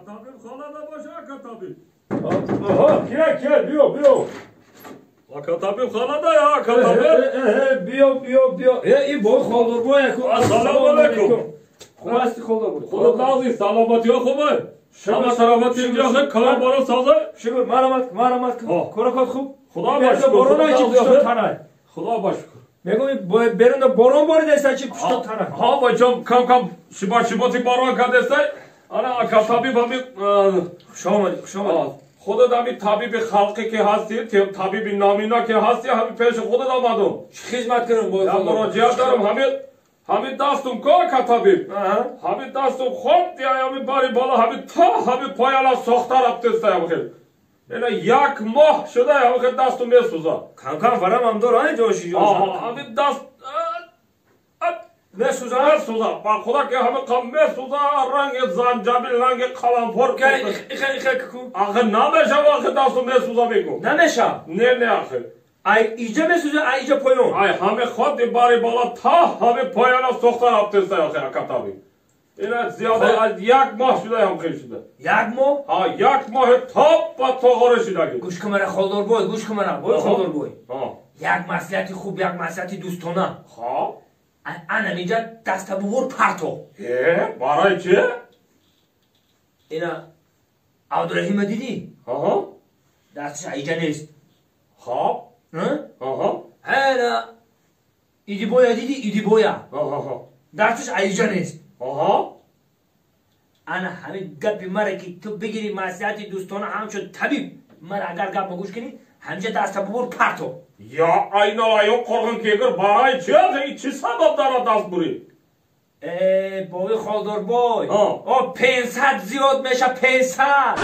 Katabim halada başa katabim. Aha, gel, biyo. La katabim halada ya katabim. Biyo. İyi boy koldur boy. Assalamu alaikum. Xubasti koldur boy. Xudud nazı salamat yok mu? Şama taramat yok. Kalan bana sazı. Şükür, maramat. Korakat xub. Xudo başkır. Borona ki puştot tanay. Xudo başkır. Megumi berinde boron bori desa ki puştot tanay. Ha bacım kam şibati baron kadesay. Ana katabim hami Şomadi. خودت همی طبیب خلقی که هستی طبیب نامینا که هستی همی پیش خودت آمدم خدمت کنم باید یا مراجعت دارم همی دستم که طبیب همی دستم خود دیا همی باری بالا همی تا همی پایالا ساخته رفتسته هم خیلی اینا یک ماه شده هم خیلی دستم میسوزه کم فرم هم دار آنی جوشی همی دست میسوزه با خدا که همه کم میسوزه رنگ زنجبیل رنگ قلمفور ایخه کن آخه نمیشه آخه دستم میسوزه بگو نمیشه نه آخه ایجا میسوزه ایجا پایون همه خود باری بالا تا همه پایانا ساخته رفتسته آخه کتابی اینا زیاده از یک ماه شده هم خیلی شده یک ماه؟ یک ماه تاپ با تاغاره شده گوش که مرا خالدار بای گوش که مرا خالدار بای یک مسئلتی خوب یک مسئلتی دوستانه انا اینجا دست ببور پرتو برای چه؟ اینا عبدالرحیم دیدی؟ دستش ایجا نیست اینا ایدی بویا دیدی؟ ایدی بویا دستش ایجا نیست انا همین گپی مرا که تو بگیری مسئلتی دوستانه هم شد طبیب مرا اگر گپ بگوش کنی همینجا دست ببور پرتو یا aynala korkun ki eğer baray çiğ çi sabab dara dast buri بای خالدار بای 500 زیاد میشه 500